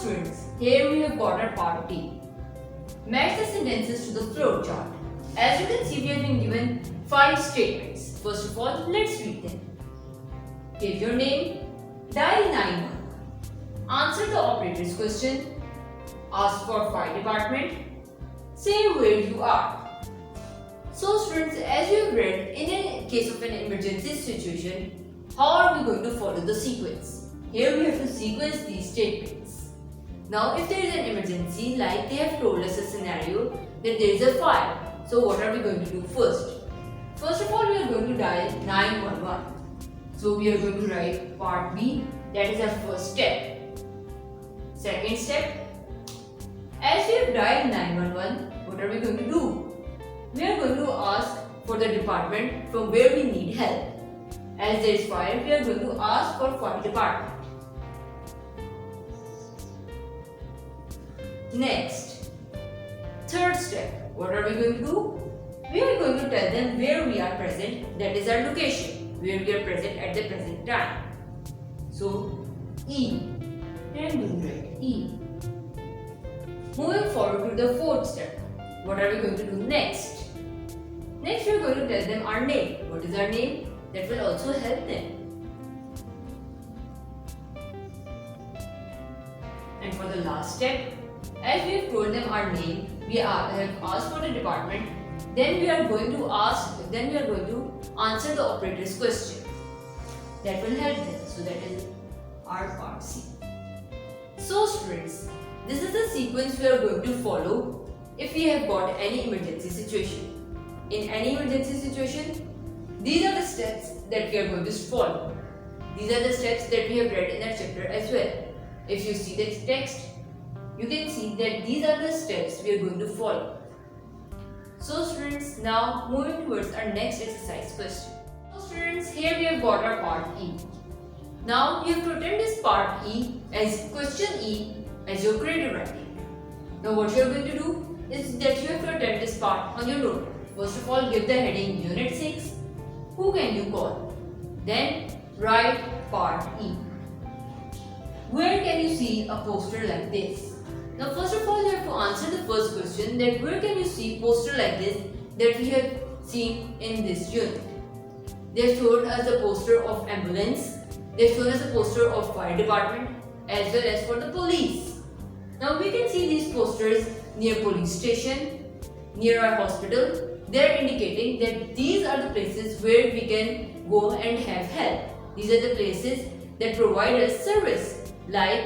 students, here we have got our part D. Match the sentences to the flow chart. As you can see, we have been given 5 statements. First of all, let's read them. Give your name, dial 911, answer the operator's question, ask for fire department, say where you are. So students, as you have read, in a case of an emergency situation, how are we going to follow the sequence? Here we have to sequence these statements. Now if there is an emergency, like they have told us a scenario that there is a fire, so what are we going to do first? First of all, we are going to dial 911. So we are going to write part B, that is our first step. Second step, as we have dialed 911, what are we going to do? We are going to ask for the department from where we need help. As there is fire, we are going to ask for fire department. Next, third step, what are we going to do? We are going to tell them where we are present, that is our location, where we are present at the present time. So, E. Here I am going to write E. Moving forward to the fourth step, what are we going to do next? Next, we are going to tell them our name. What is our name? That will also help them. And for the last step, as we have told them our name, we have asked for the department, then we are going to answer the operator's question. That will help them. So that is our part C. So students, this is the sequence we are going to follow if we have got any emergency situation. In any emergency situation, these are the steps that we are going to follow. These are the steps that we have read in that chapter as well. If you see the text, you can see that these are the steps we are going to follow. So students, now moving towards our next exercise question. So students, here we have got our part E. Now you have to attempt this part E as question E as your creative writing. Now what you are going to do is that you have to attempt this part on your notebook. First of all, give the heading Unit 6, who can you call? Then write part E. Where can you see a poster like this? Now first of all, you have to answer the first question, that where can you see poster like this that we have seen in this unit. They have shown us the poster of ambulance, they have shown us the poster of fire department as well as for the police. Now we can see these posters near police station, near our hospital. They are indicating that these are the places where we can go and have help. These are the places that provide us service. Like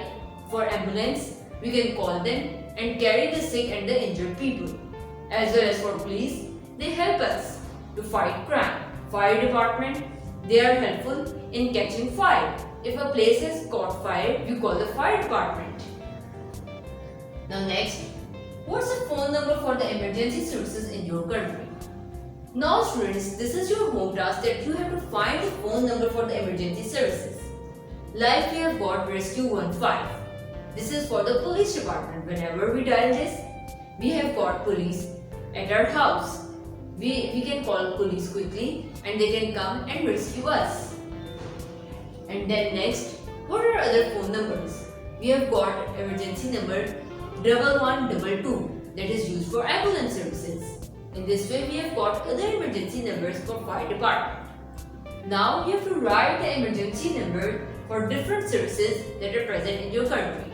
for ambulance, we can call them and carry the sick and the injured people. As well as for police, they help us to fight crime. Fire department, they are helpful in catching fire. If a place has caught fire, we call the fire department. Now next, what's the phone number for the emergency services in your country? Now students, this is your home task, that you have to find the phone number for the emergency services. Like we have got Rescue 15. This is for the police department. Whenever we dial this, we have got police at our house. We can call police quickly and they can come and rescue us. And then next, what are other phone numbers? We have got emergency number 1122, that is used for ambulance services. In this way, we have got other emergency numbers for fire department. Now you have to write the emergency number for different services that are present in your country.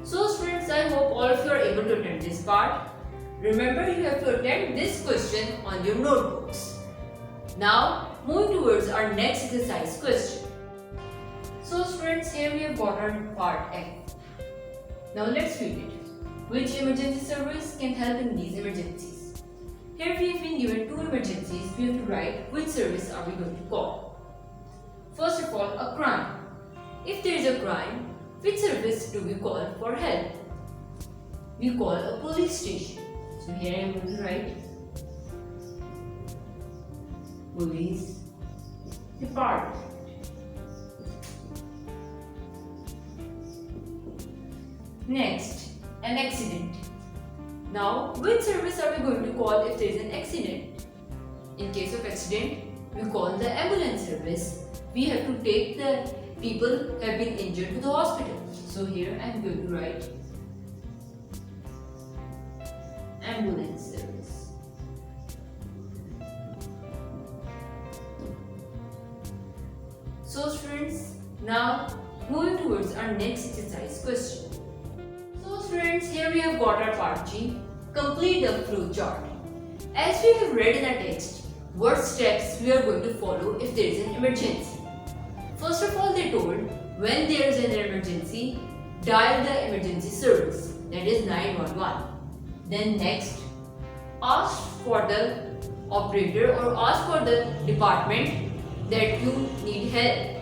So students, I hope all of you are able to attempt this part. Remember, you have to attempt this question on your notebooks. Now moving towards our next exercise question. So students, here we have got our part F. Now let's read it. Which emergency service can help in these emergencies? Here we have been given 2 emergencies. We have to write which service are we going to call. First of all, a crime. If there is a crime, which service do we call for help? We call a police station. So here I am going to write police department. Next, an accident. Now, which service are we going to call if there is an accident? In case of accident, we call the ambulance service. We have to take the people have been injured to the hospital. So here I am going to write ambulance service. So students, now moving towards our next exercise question. So students, here we have got our part G, complete the flow chart. As we have read in our text, what steps we are going to follow if there is an emergency. First of all, they told when there is an emergency, dial the emergency service, that is 911. Then next, ask for the operator or ask for the department that you need help,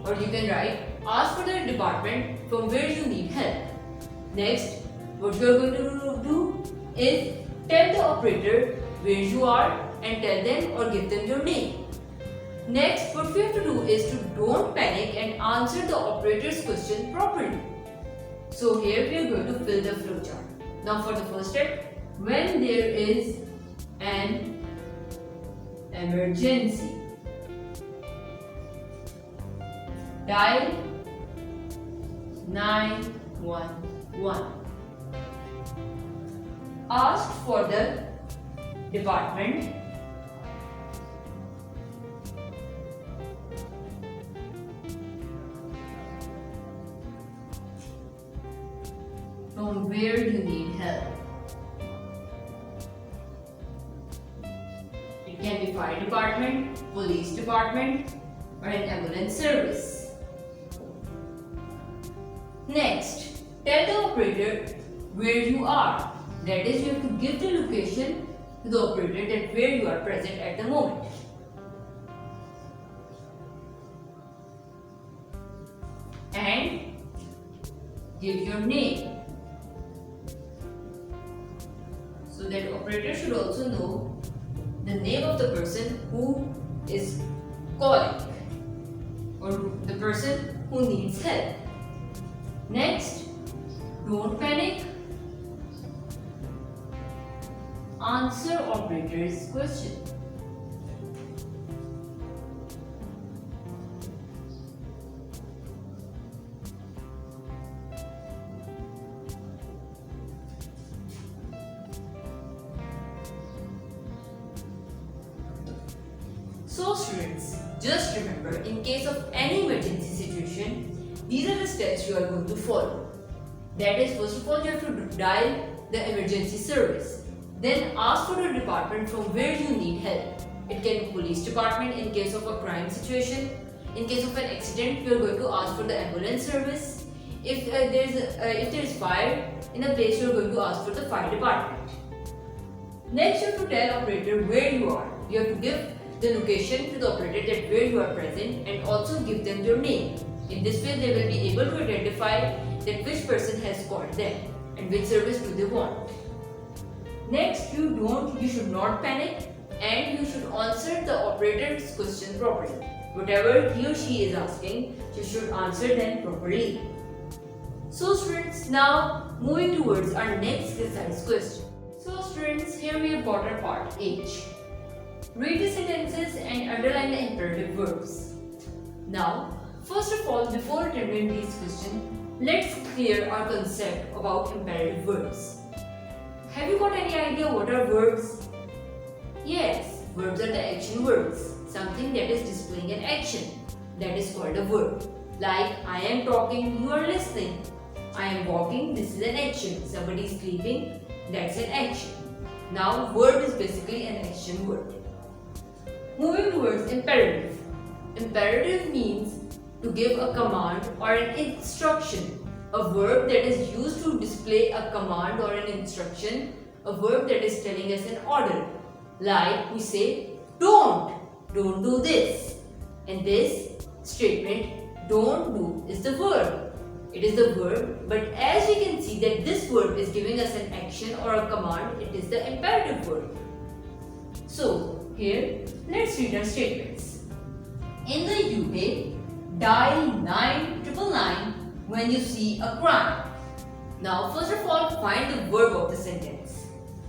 or you can write ask for the department from where you need help. Next, what you are going to do is tell the operator where you are and tell them or give them your name. Next, what we have to do is to don't panic and answer the operator's question properly. So here we are going to fill the flow chart. Now for the first step, when there is an emergency, dial 911. Ask for the department from where you need help. It can be fire department, police department, or an ambulance service. Next, tell the operator where you are. That is, you have to give the location to the operator that where you are present at the moment. And give your name. So that operator should also know the name of the person who is calling or the person who needs help. Next, don't panic. Answer operator's question. So students, just remember, in case of any emergency situation, these are the steps you are going to follow. That is, first of all, you have to dial the emergency service. Then ask for the department from where you need help. It can be police department in case of a crime situation. In case of an accident, you are going to ask for the ambulance service. If there is fire in a place, you are going to ask for the fire department. Next, you have to tell operator where you are. You have to give the location to the operator that where you are present and also give them your name. In this way, they will be able to identify that which person has called them and which service do they want. Next, you should not panic and you should answer the operator's question properly. Whatever he or she is asking, you should answer them properly. So students, now moving towards our next exercise question. So students, here we have got our part H. Read the sentences and underline the imperative verbs. Now, first of all, before attempting these questions, let's clear our concept about imperative verbs. Have you got any idea what are verbs? Yes, verbs are the action words, something that is displaying an action. That is called a verb. Like, I am talking, you are listening. I am walking, this is an action. Somebody is sleeping, that's an action. Now, verb is basically an action word. Moving towards imperative. Imperative means to give a command or an instruction. A verb that is used to display a command or an instruction. A verb that is telling us an order. Like we say, don't do this. And this statement, don't do, is the verb. It is the verb, but as we can see that this verb is giving us an action or a command, it is the imperative verb. So, here, let's read our statements. In the UK, dial 999 when you see a crime. Now, first of all, find the verb of the sentence.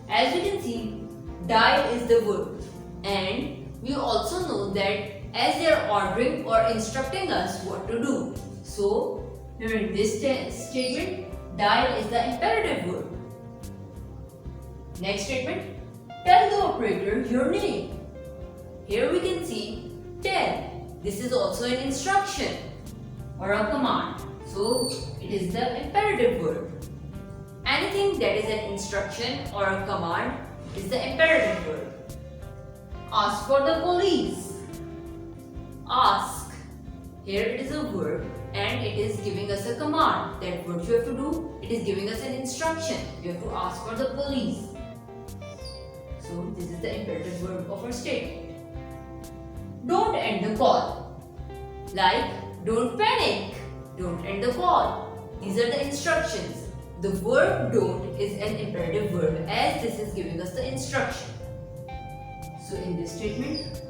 As you can see, dial is the verb and we also know that as they are ordering or instructing us what to do. So, here in this statement, dial is the imperative verb. Next statement, tell the operator your name. Here we can see tell. This is also an instruction or a command. So, it is the imperative verb. Anything that is an instruction or a command is the imperative verb. Ask for the police. Ask. Here it is a verb and it is giving us a command. That what you have to do, it is giving us an instruction. You have to ask for the police. So this is the imperative verb of our statement. Don't end the call. Like don't panic. Don't end the call. These are the instructions. The verb don't is an imperative verb as this is giving us the instruction. So in this statement,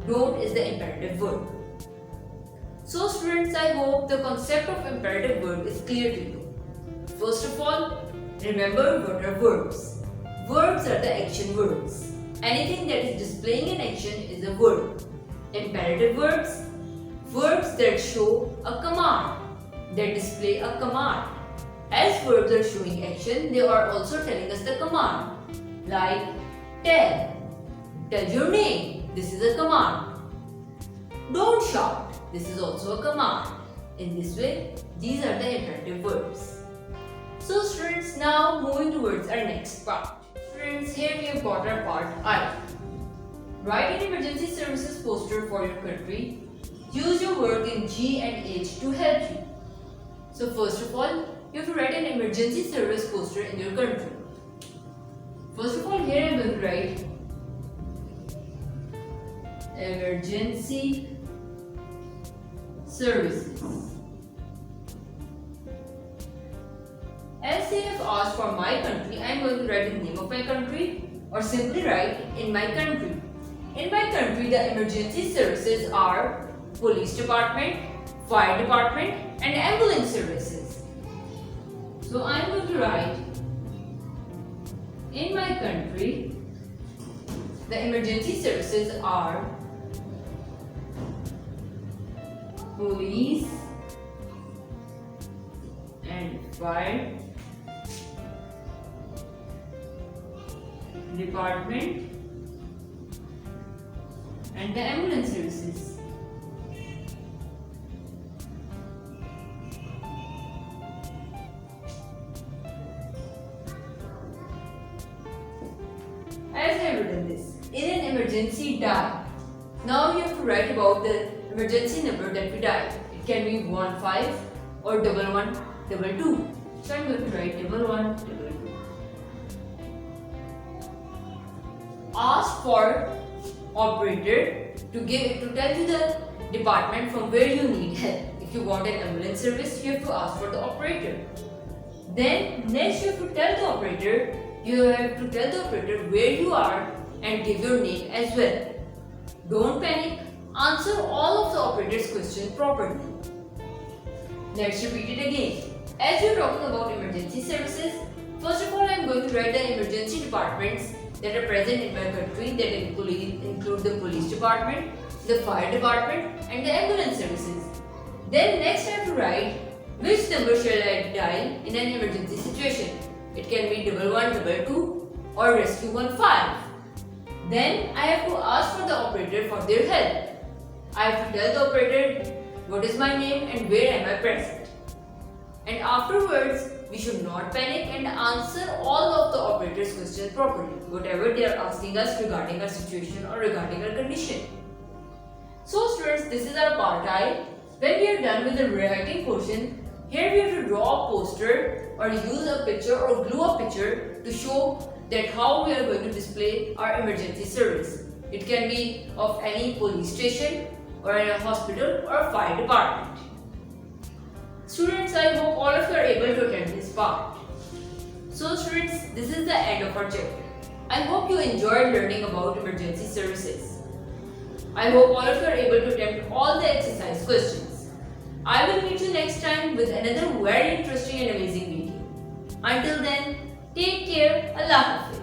don't is the imperative verb. So students, I hope the concept of imperative verb is clear to you. First of all, remember what are verbs. Verbs are the action verbs. Anything that is displaying an action is a verb. Imperative verbs, verbs that show a command, that display a command. As verbs are showing action, they are also telling us the command. Like tell. Tell your name. This is a command. Don't shout. This is also a command. In this way, these are the imperative verbs. So students, now moving towards our next part. Students, here we have got our part I. Write an emergency services poster for your country. Use your work in G and H to help you. So first of all, you have to write an emergency service poster in your country. First of all, here I am going to write emergency services. As they have asked for my country, I am going to write the name of my country or simply write in my country. In my country, the emergency services are police department, fire department and ambulance services. So I am going to write in my country, the emergency services are police and fire department and the ambulance services. As I have written this, in an emergency dial. Now you have to write about the emergency number that we dial. It can be 15 or 1122. So I am going to write 1122. Ask for operator to tell you the department from where you need help. If you want an ambulance service, you have to ask for the operator. Then next you have to tell the operator. You have to tell the operator where you are and give your name as well. Don't panic. Answer all of the operator's questions properly. Let's repeat it again. As we are talking about emergency services, first of all I am going to write the emergency departments that are present in my country that include the police department, the fire department and the ambulance services. Then next I have to write which number shall I dial in an emergency situation. It can be 1122 or rescue 15. Then I have to ask for the operator for their help. I have to tell the operator what is my name and where am I present. And afterwards, we should not panic and answer all of the operator's questions properly, whatever they are asking us regarding our situation or regarding our condition. So students, this is our part I. When we are done with the writing portion, here we have to draw a poster or use a picture or glue a picture to show that how we are going to display our emergency service. It can be of any police station or in a hospital or a fire department. Students, I hope all of you are able to attend this part. So students, this is the end of our chapter. I hope you enjoyed learning about emergency services. I hope all of you are able to attempt all the exercise questions. I will meet you next time with another very interesting and amazing video. Until then, take care. Allah Hafiz.